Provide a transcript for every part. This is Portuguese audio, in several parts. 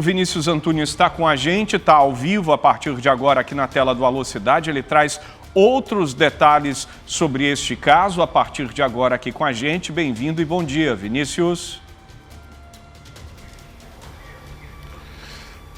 O Vinícius Antunes está com a gente, está ao vivo a partir de agora aqui na tela do Alô Cidade. Ele traz outros detalhes sobre este caso a partir de agora aqui com a gente. Bem-vindo e bom dia, Vinícius.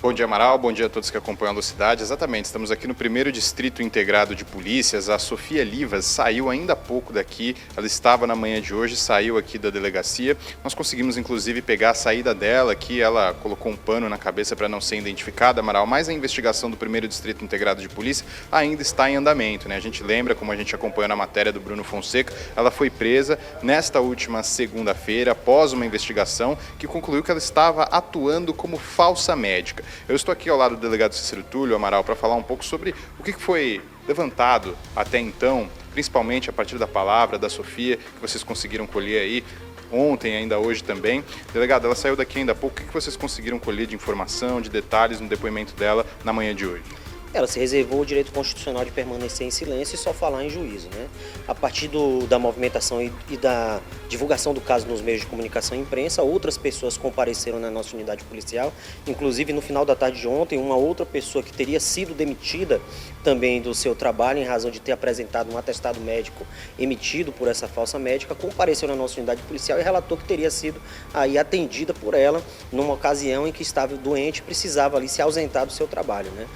Bom dia, Amaral. Bom dia a todos que acompanham a Alô Cidade. Exatamente, estamos aqui no 1º Distrito Integrado de Polícias. A Sofia Livas saiu ainda há pouco daqui, ela estava na manhã de hoje, saiu aqui da delegacia. Nós conseguimos, inclusive, pegar a saída dela aqui, ela colocou um pano na cabeça para não ser identificada, Amaral, mas a investigação do 1º Distrito Integrado de Polícia ainda está em andamento, né? A gente lembra, como a gente acompanhou na matéria do Bruno Fonseca, ela foi presa nesta última segunda-feira, após uma investigação que concluiu que ela estava atuando como falsa médica. Eu estou aqui ao lado do delegado Cícero Túlio, Amaral, para falar um pouco sobre o que foi levantado até então, principalmente a partir da palavra da Sofia, que vocês conseguiram colher aí ontem, ainda hoje também. Delegado, ela saiu daqui ainda há pouco, o que vocês conseguiram colher de informação, de detalhes no depoimento dela na manhã de hoje? Ela se reservou o direito constitucional de permanecer em silêncio e só falar em juízo, né? A partir da movimentação e da divulgação do caso nos meios de comunicação e imprensa, outras pessoas compareceram na nossa unidade policial, inclusive no final da tarde de ontem, uma outra pessoa que teria sido demitida também do seu trabalho em razão de ter apresentado um atestado médico emitido por essa falsa médica, compareceu na nossa unidade policial e relatou que teria sido aí atendida por ela numa ocasião em que estava doente e precisava ali se ausentar do seu trabalho, né?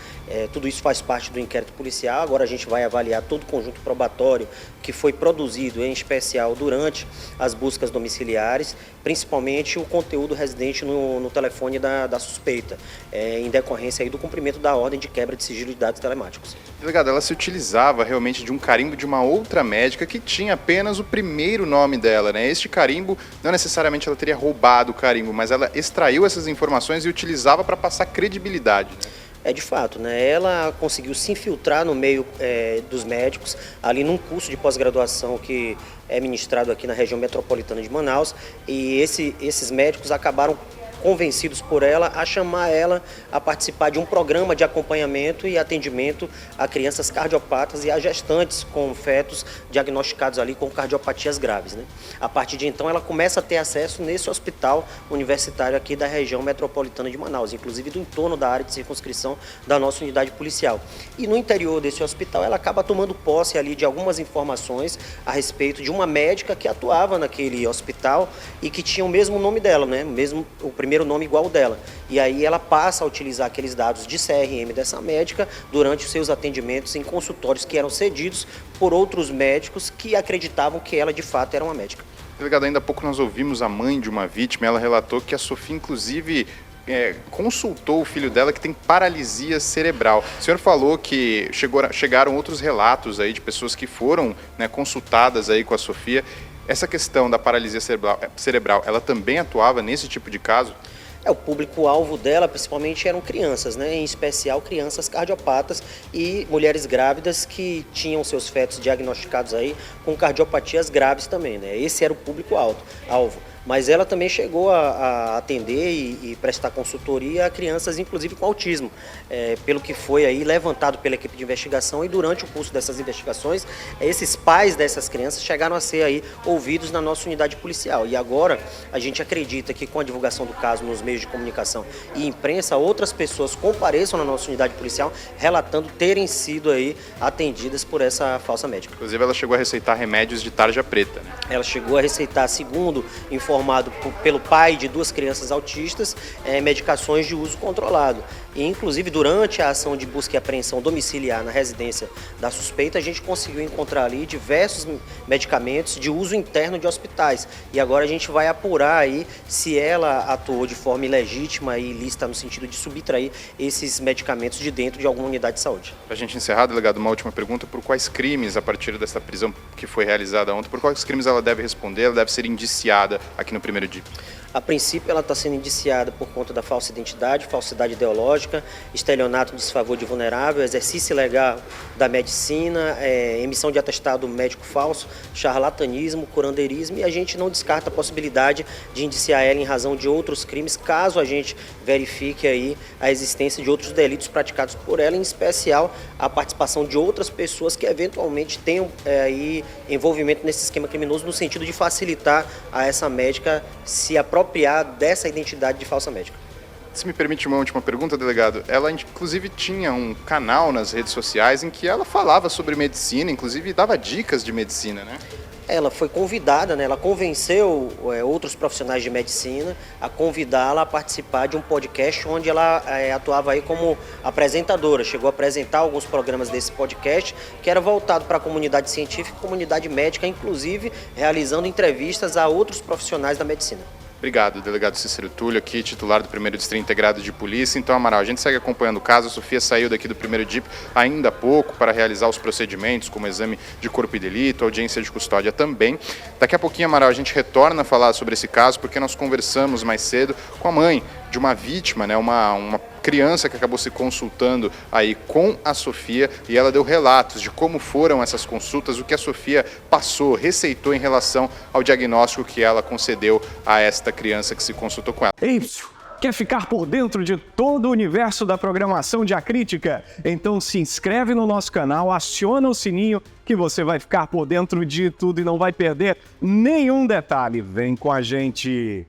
Tudo isso faz parte do inquérito policial. Agora a gente vai avaliar todo o conjunto probatório que foi produzido, em especial durante as buscas domiciliares, principalmente o conteúdo residente no telefone da suspeita, em decorrência aí do cumprimento da ordem de quebra de sigilo de dados telemáticos. Delegado, ela se utilizava realmente de um carimbo de uma outra médica que tinha apenas o primeiro nome dela, né? Este carimbo, não necessariamente ela teria roubado o carimbo, mas ela extraiu essas informações e utilizava para passar credibilidade, né? De fato, né? Ela conseguiu se infiltrar no meio dos médicos, ali num curso de pós-graduação que é ministrado aqui na região metropolitana de Manaus, e esses médicos acabaram convencidos por ela a chamar ela a participar de um programa de acompanhamento e atendimento a crianças cardiopatas e a gestantes com fetos diagnosticados ali com cardiopatias graves, né? A partir de então ela começa a ter acesso nesse hospital universitário aqui da região metropolitana de Manaus, inclusive do entorno da área de circunscrição da nossa unidade policial. E no interior desse hospital ela acaba tomando posse ali de algumas informações a respeito de uma médica que atuava naquele hospital e que tinha o mesmo nome dela, né? O primeiro nome igual ao dela. E aí ela passa a utilizar aqueles dados de CRM dessa médica durante os seus atendimentos em consultórios que eram cedidos por outros médicos que acreditavam que ela de fato era uma médica. Delegado, ainda há pouco nós ouvimos a mãe de uma vítima, ela relatou que a Sofia inclusive consultou o filho dela que tem paralisia cerebral. O senhor falou que chegaram outros relatos aí de pessoas que foram, né, consultadas aí com a Sofia. Essa questão da paralisia cerebral, ela também atuava nesse tipo de caso? O público-alvo dela, principalmente, eram crianças, né? Em especial crianças cardiopatas e mulheres grávidas que tinham seus fetos diagnosticados aí com cardiopatias graves também, né? Esse era o público-alvo. Mas ela também chegou a atender e prestar consultoria a crianças, inclusive com autismo, pelo que foi aí levantado pela equipe de investigação, e durante o curso dessas investigações, esses pais dessas crianças chegaram a ser aí ouvidos na nossa unidade policial. E agora a gente acredita que com a divulgação do caso nos meios de comunicação e imprensa, outras pessoas compareçam na nossa unidade policial relatando terem sido aí atendidas por essa falsa médica. Inclusive ela chegou a receitar remédios de tarja preta, né? Ela chegou a receitar, segundo informado pelo pai de 2 crianças autistas, medicações de uso controlado. E, inclusive, durante a ação de busca e apreensão domiciliar na residência da suspeita, a gente conseguiu encontrar ali diversos medicamentos de uso interno de hospitais. E agora a gente vai apurar aí se ela atuou de forma ilegítima e ilícita no sentido de subtrair esses medicamentos de dentro de alguma unidade de saúde. Para a gente encerrar, delegado, uma última pergunta: por quais crimes, a partir dessa prisão que foi realizada ontem, por quais crimes ela deve responder, ela deve ser indiciada aqui no 1º dia? A princípio, ela está sendo indiciada por conta da falsa identidade, falsidade ideológica, estelionato em desfavor de vulnerável, exercício ilegal da medicina, emissão de atestado médico falso, charlatanismo, curandeirismo, e a gente não descarta a possibilidade de indiciar ela em razão de outros crimes, caso a gente verifique aí a existência de outros delitos praticados por ela, em especial a participação de outras pessoas que eventualmente tenham aí envolvimento nesse esquema criminoso, no sentido de facilitar a essa médica se apropriar dessa identidade de falsa médica. Se me permite uma última pergunta, delegado, ela inclusive tinha um canal nas redes sociais em que ela falava sobre medicina, inclusive dava dicas de medicina, né? Ela foi convidada, né, ela convenceu outros profissionais de medicina a convidá-la a participar de um podcast onde ela atuava aí como apresentadora. Chegou a apresentar alguns programas desse podcast que era voltado para a comunidade científica e comunidade médica, inclusive realizando entrevistas a outros profissionais da medicina. Obrigado, delegado Cícero Túlio, aqui, titular do 1º Distrito Integrado de Polícia. Então, Amaral, a gente segue acompanhando o caso. A Sofia saiu daqui do 1º DIP ainda há pouco para realizar os procedimentos, como exame de corpo e delito, audiência de custódia também. Daqui a pouquinho, Amaral, a gente retorna a falar sobre esse caso, porque nós conversamos mais cedo com a mãe de uma vítima, né, uma criança que acabou se consultando aí com a Sofia, e ela deu relatos de como foram essas consultas, o que a Sofia passou, receitou em relação ao diagnóstico que ela concedeu a esta criança que se consultou com ela. Quer ficar por dentro de todo o universo da programação de A Crítica? Então se inscreve no nosso canal, aciona o sininho que você vai ficar por dentro de tudo e não vai perder nenhum detalhe. Vem com a gente!